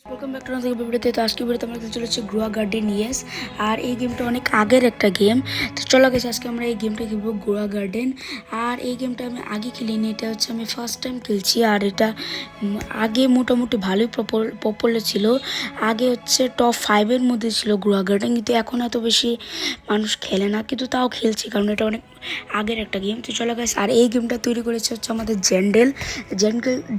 Welcome back to another ভিডিওতে। তো আজকে ভিডিওতে আমরা খেলতে চলেছি গ্রোয়া গার্ডেন ইয়েস। আর এই গেমটা অনেক আগের একটা গেম। তো চলো গেছে আজকে আমরা এই গেমটা খেলবো গ্রোয়া গার্ডেন। আর এই গেমটা আমি আগে খেলিনি, এটা হচ্ছে আমি ফার্স্ট টাইম খেলছি। আর এটা আগে মোটামুটি ভালোই পপুলার ছিল। আগে হচ্ছে টপ 5-এর মধ্যে ছিল গ্রোয়া গার্ডেন, কিন্তু এখন এত বেশি মানুষ খেলে না, কিন্তু তাও খেলছি কারণ এটা অনেক আগের একটা গেম। তো চলো গাইস, আর এই গেমটা তৈরি করেছে হচ্ছে আমাদের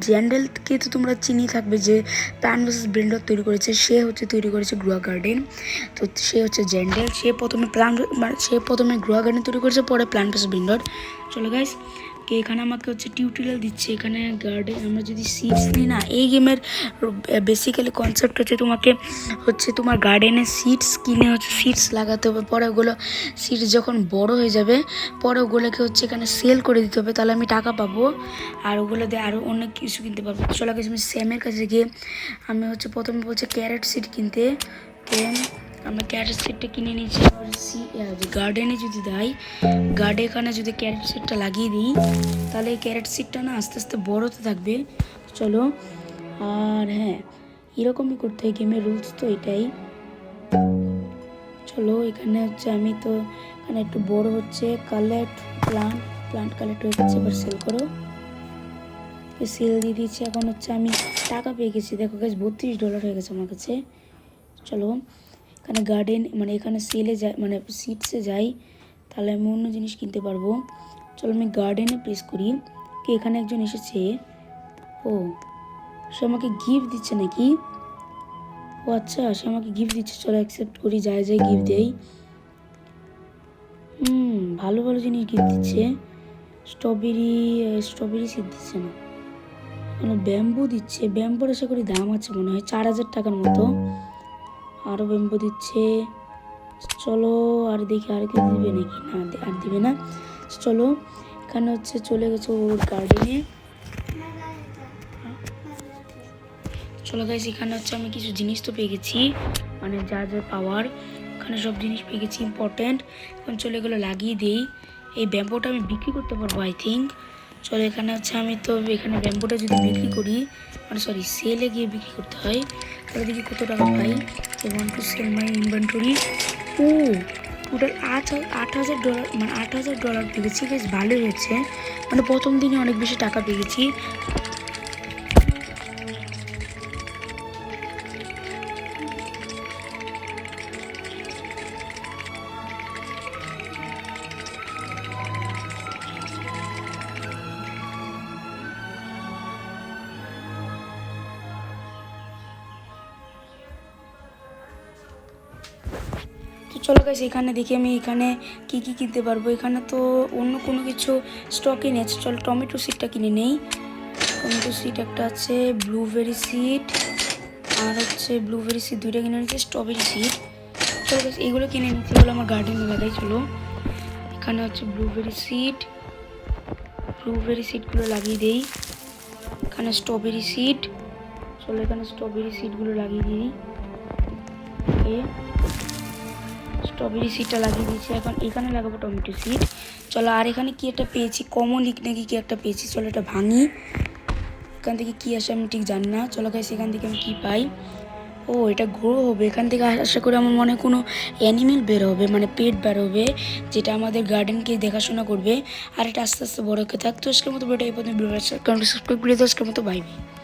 জ্যান্ডেলকে তো তোমরা চিনি থাকবে, যে প্ল্যান্ট ভার্সেস ব্রেন্ডর তৈরি করেছে, সে হচ্ছে তৈরি করেছে গ্রোয়া গার্ডেন। তো সে হচ্ছে জ্যান্ডেল, সে প্রথমে গ্রোয়া গার্ডেন তৈরি করেছে, পরে প্ল্যান্ট ভার্সেস ব্রেন্ডর। চলো গাইস, এখানে আমাকে হচ্ছে টিউটোরিয়াল দিচ্ছে। এখানে গার্ডেন আমরা যদি সিডস নিই না, এই গেমের বেসিক্যালি কনসেপ্ট হচ্ছে তোমার গার্ডেনে সিডস কিনে হচ্ছে সিডস লাগাতে হবে। পরে ওগুলো সিডস যখন বড় হয়ে যাবে, পরে ওগুলোকে হচ্ছে এখানে সেল করে দিতে হবে, তাহলে আমি টাকা পাবো। আর ওগুলো দিয়ে আরও অনেক কিছু কিনতে পারবো। চলো গেছি আমি স্যামের কাছে গিয়ে আমি হচ্ছে প্রথমে বলছে ক্যারেট সিড কিনতে। আমরা ক্যারেট সিডটা কিনে নিয়েছি। গার্ডেনে যদি এখানে যদি ক্যারেট সিডটা লাগিয়ে দিই, তাহলে এই ক্যারেট সিডটা না আস্তে আস্তে বড় হতে থাকবে। চলো, আর হ্যাঁ, এরকমই করতে হয়, গেমের রুলস তো এটাই। চলো, এখানে হচ্ছে আমি তো এখানে একটু বড় হচ্ছে কালেক্ট প্লান্ট কালেক্ট হয়ে গেছে। এবার সেল করো, সেল দিয়ে দিয়েছি। এখন হচ্ছে আমি টাকা পেয়ে গেছি, দেখো গাইস $32 হয়ে গেছে আমার কাছে। চলো, এখানে গার্ডেন মানে এখানে সেলে যাই, মানে সিটসে যাই, তাহলে আমি অন্য জিনিস কিনতে পারবো। চলো আমি গার্ডেনে প্রেস করি। কি এখানে একজন এসেছে, ও সে আমাকে গিফট দিচ্ছে নাকি? ও আচ্ছা, সে আমাকে গিফট দিচ্ছে। চলো অ্যাকসেপ্ট করি, যাই গিফট দেই। ভালো ভালো জিনিস গিফট দিচ্ছে। স্ট্রবেরি সিড দিচ্ছে না, মানে ব্যাম্বু দিচ্ছে। ব্যাম্বুর আশা করি দাম আছে মনে হয় 4000 টাকার মতো। আরও ব্যাম্বু দিচ্ছে। চলো আর দেখি আর কি দিবে নাকি, না আর দিবে না। চলো, এখানে হচ্ছে চলে গেছে ওর গার্ডেনে। চলো গাইস, এখানে হচ্ছে আমি কিছু জিনিস তো পেয়ে গেছি, মানে যা পাওয়ার এখানে সব জিনিস পেয়ে গেছি ইম্পর্টেন্ট। এখন চলে গেলো লাগিয়ে দিই। এই ব্যাম্বুটা আমি বিক্রি করতে পারবো আই থিঙ্ক। চলো, এখানে হচ্ছে আমি তো এখানে ব্যাম্বুটা যদি বিক্রি করি, মানে সরি সেলে গিয়ে বিক্রি করতে হয়, তাহলে দেখি কত টাকা পাই। Want to sell my inventory. ও টোটাল $8000, মানে $8000 পেয়ে গেছি। বেশ ভালোই হয়েছে, মানে প্রথম দিনে অনেক বেশি টাকা পেয়ে গেছি। তো চলো গাইস, এখানে দেখি আমি এখানে কি কিনতে পারবো। এখানে তো অন্য কোনো কিছু স্টকে নেই। চলো টমেটো সিডটা কিনে নেই। টমেটো সিড একটা আছে, ব্লুবেরি সিড, আর হচ্ছে ব্লুবেরি সিড দুইটা কিনে নিচ্ছি, স্ট্রবেরি সিড। চলো গাইস, এইগুলো কিনে নিচ্ছি, এগুলো আমার গার্ডেনে লাগাই। চলো, এখানে হচ্ছে ব্লুবেরি সিডগুলো লাগিয়ে দেই। এখানে স্ট্রবেরি সিড। চলো, এখানে স্ট্রবেরি সিডগুলো লাগিয়ে দিই। স্ট্রবেরি সিডটা লাগিয়ে দিয়েছি। এখন এখানে লাগাবো টমেটো সিড। চলো, আর এখানে কি একটা পেয়েছি, কমন লিক নাকি কি একটা পেয়েছি। চলো এটা ভাঙি, এখান থেকে কি আসে আমি ঠিক জানি না। চলো গাইস, এখান থেকে আমি কি পাই, ও এটা গ্রো হবে। এখান থেকে আশা করি আমার মনে কোনো অ্যানিমেল বের হবে, মানে পেট বের হবে, যেটা আমাদের গার্ডেনকে দেখাশোনা করবে। আর এটা আস্তে আস্তে বড় হতে থাকতো। আজকের মতো ভিডিওটা এই পর্যন্ত। সাবস্ক্রাইব করে দাও। আজকের মতো বাই বাই।